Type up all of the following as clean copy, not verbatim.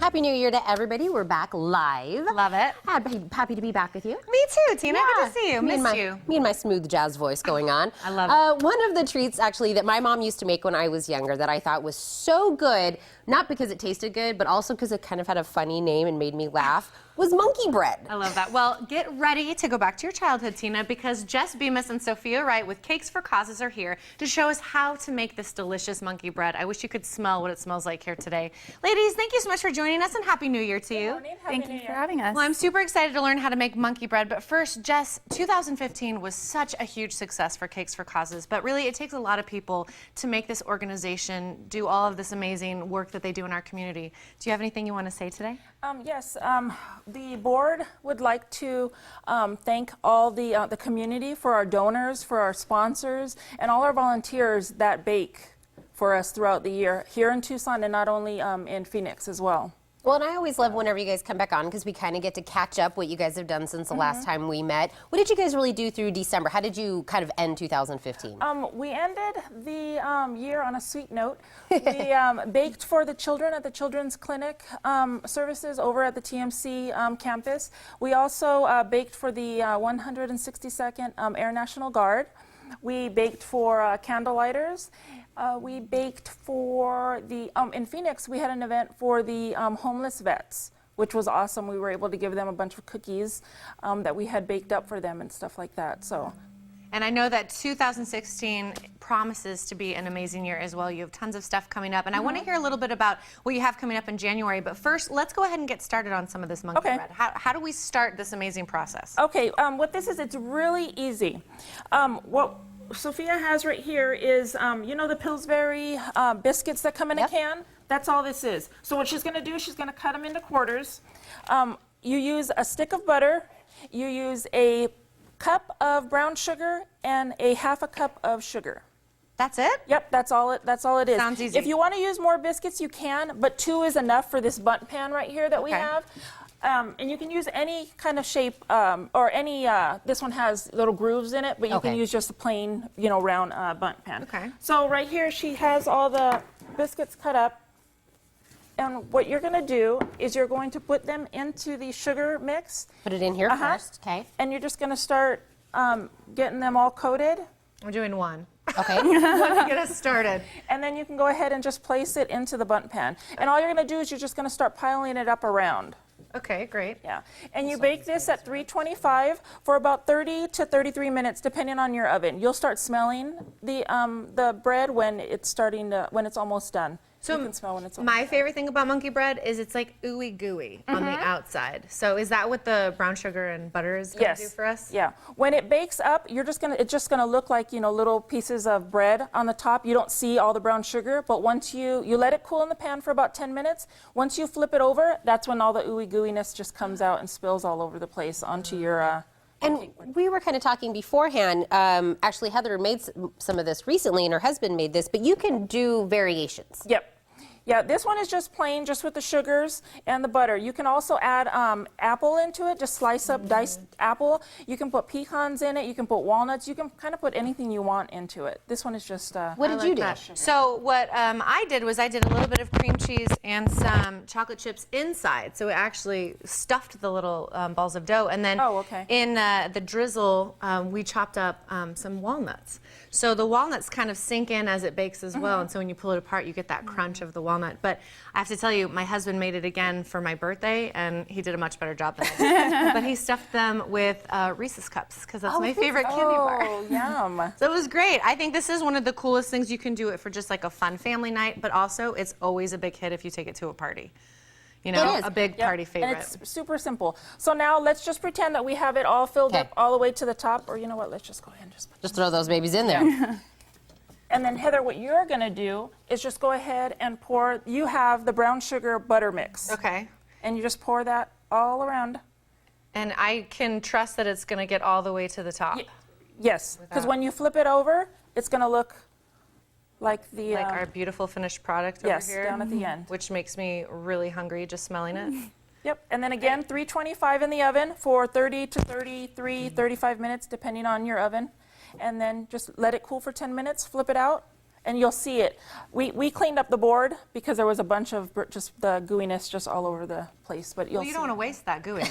Happy New Year to everybody. We're back live. Love it. Happy to be back with you. Me too, Tina. Good to see you. Missed you. Me and my smooth jazz voice going on. I love it. One of the treats, actually, that my mom used to make when I was younger that I thought was so good, not because it tasted good, but also because it kind of had a funny name and made me laugh, was monkey bread. I love that. Well, get ready to go back to your childhood, Tina, because Jess Bemis and Sophia Wright with Cakes for Causes are here to show us how to make this delicious monkey bread. I wish you could smell what it smells like here today. Ladies, thank you so much for joining us, and Happy New Year to you. Thank you for having us. Well, I'm super excited to learn how to make monkey bread, but first, Jess, 2015 was such a huge success for Cakes for Causes, but really it takes a lot of people to make this organization do all of this amazing work that they do in our community. Do you have anything you want to say today? Yes, the board would like to thank all the community for our donors, for our sponsors, and all our volunteers that bake for us throughout the year here in Tucson and not only in Phoenix as well. Well, and I always love whenever you guys come back on because we kind of get to catch up what you guys have done since the last time we met. What did you guys really do through December? How did you kind of end 2015? We ended the year on a sweet note. We baked for the children at the Children's Clinic services over at the TMC campus. We also baked for the 162nd Air National Guard. We baked for candlelighters. We baked for the, in Phoenix, we had an event for the homeless vets, which was awesome. We were able to give them a bunch of cookies that we had baked up for them and stuff like that. So. And I know that 2016 promises to be an amazing year as well. You have tons of stuff coming up. And I want to hear a little bit about what you have coming up in January. But first, let's go ahead and get started on some of this monkey bread. How do we start this amazing process? Okay, what this is, it's really easy. What Sophia has right here is, you know, the Pillsbury biscuits that come in a can? That's all this is. So what she's going to do, she's going to cut them into quarters. You use a stick of butter. You use a cup of brown sugar and a half a cup of sugar. That's it? Yep, that's all it is. Sounds easy. If you want to use more biscuits, you can, but 2 is enough for this bundt pan right here that we have. And you can use any kind of shape, or any, this one has little grooves in it, but you can use just a plain, you know, round bundt pan. Okay. So right here, she has all the biscuits cut up. And what you're going to do is you're going to put them into the sugar mix. Put it in here first, okay. And you're just going to start getting them all coated. We're doing one. Okay. Let's get us started. And then you can go ahead and just place it into the bundt pan. And all you're going to do is you're just going to start piling it up around. Okay, great. Yeah. And you bake this at 325 for about 30 to 33 minutes, depending on your oven. You'll start smelling the bread when it's almost done. So you can smell when it's my favorite thing about monkey bread is it's like ooey gooey on the outside. So is that what the brown sugar and butter is going to do for us? Yeah. When it bakes up, it's just gonna look like, you know, little pieces of bread on the top. You don't see all the brown sugar, but once you let it cool in the pan for about 10 minutes, once you flip it over, that's when all the ooey gooiness just comes out and spills all over the place onto your And we were kind of talking beforehand. Actually, Heather made some of this recently, and her husband made this, but you can do variations. Yep. Yeah, this one is just plain, just with the sugars and the butter. You can also add apple into it, just slice up diced apple. You can put pecans in it. You can put walnuts. You can kind of put anything you want into it. This one is just... what did you do? So what I did was I did a little bit of cream cheese and some chocolate chips inside. So it actually stuffed the little balls of dough. And then in the drizzle, we chopped up some walnuts. So the walnuts kind of sink in as it bakes as well. And so when you pull it apart, you get that crunch of the walnut. But I have to tell you, my husband made it again for my birthday, and he did a much better job than I did. But he stuffed them with Reese's Cups, because that's my favorite candy bar. Oh, yum. So it was great. I think this is one of the coolest things. You can do it for just like a fun family night, but also it's always a big hit if you take it to a party. You know, a big party favorite. And it's super simple. So now let's just pretend that we have it all filled up all the way to the top, or you know what, let's just go ahead and just throw those babies in there. And then, Heather, what you're going to do is just go ahead and pour, you have the brown sugar butter mix. Okay. And you just pour that all around. And I can trust that it's going to get all the way to the top. Yes, because when you flip it over, it's going to look like our beautiful finished product over here. Yes, down at the end. Which makes me really hungry just smelling it. Yep, and then again, 325 in the oven for 30 to 35 minutes, depending on your oven. And then just let it cool for 10 minutes, flip it out, and you'll see it. We cleaned up the board because there was a bunch of just the gooiness just all over the place, but you'll Well, you see don't want to it. waste that gooey.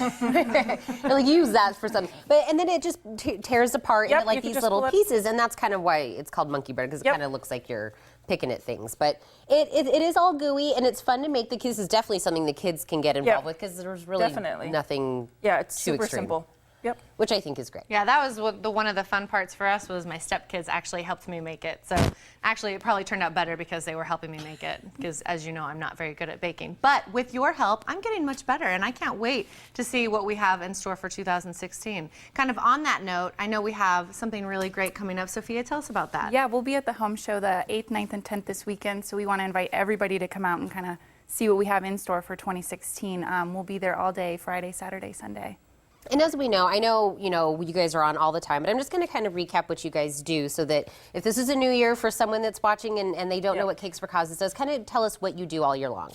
They'll use that for something. But and then it just tears apart Yep, into like you can these just little pull it- pieces, and that's kind of why it's called monkey bread, because it Yep. kind of looks like you're picking at things. But it is all gooey, and it's fun to make. This is definitely something the kids can get involved Yep. with, because there's really Definitely. nothing Yeah, it's too super extreme, simple. Yep. which I think is great. Yeah, that was one of the fun parts for us was my stepkids actually helped me make it. So actually it probably turned out better because they were helping me make it, because as you know, I'm not very good at baking. But with your help, I'm getting much better, and I can't wait to see what we have in store for 2016. Kind of on that note, I know we have something really great coming up. Sophia, tell us about that. Yeah, we'll be at the home show the 8th, 9th, and 10th this weekend, so we want to invite everybody to come out and kind of see what we have in store for 2016. We'll be there all day, Friday, Saturday, Sunday. And as we know, I know, you guys are on all the time, but I'm just going to kind of recap what you guys do, so that if this is a new year for someone that's watching and they don't know what Cakes for Causes does, kind of tell us what you do all year long.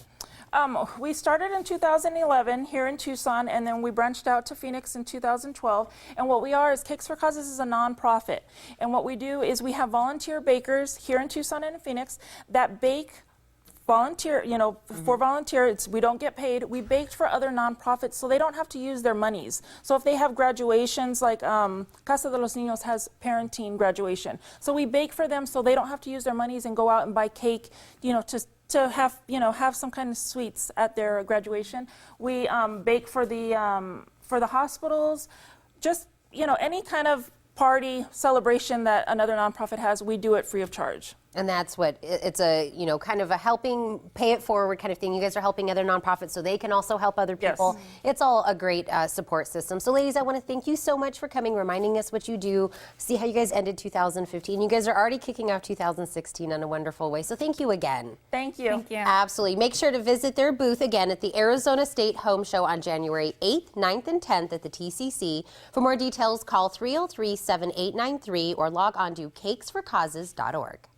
We started in 2011 here in Tucson, and then we branched out to Phoenix in 2012. And what we are is Cakes for Causes is a nonprofit. And what we do is we have volunteer bakers here in Tucson and in Phoenix that bake volunteer, for volunteers. We don't get paid. We baked for other nonprofits so they don't have to use their monies. So if they have graduations, like Casa de los Niños has parenting graduation. So we bake for them so they don't have to use their monies and go out and buy cake, to have some kind of sweets at their graduation. We bake for the hospitals, just any kind of party celebration that another nonprofit has, we do it free of charge. And that's what it's a, kind of a helping, pay it forward kind of thing. You guys are helping other nonprofits so they can also help other people. Yes. It's all a great support system. So ladies, I want to thank you so much for coming, reminding us what you do, see how you guys ended 2015. You guys are already kicking off 2016 in a wonderful way. So thank you again. Thank you. Thank you. Absolutely. Make sure to visit their booth again at the Arizona State Home Show on January 8th, 9th, and 10th at the TCC. For more details, call 303-7893 or log on to cakesforcauses.org.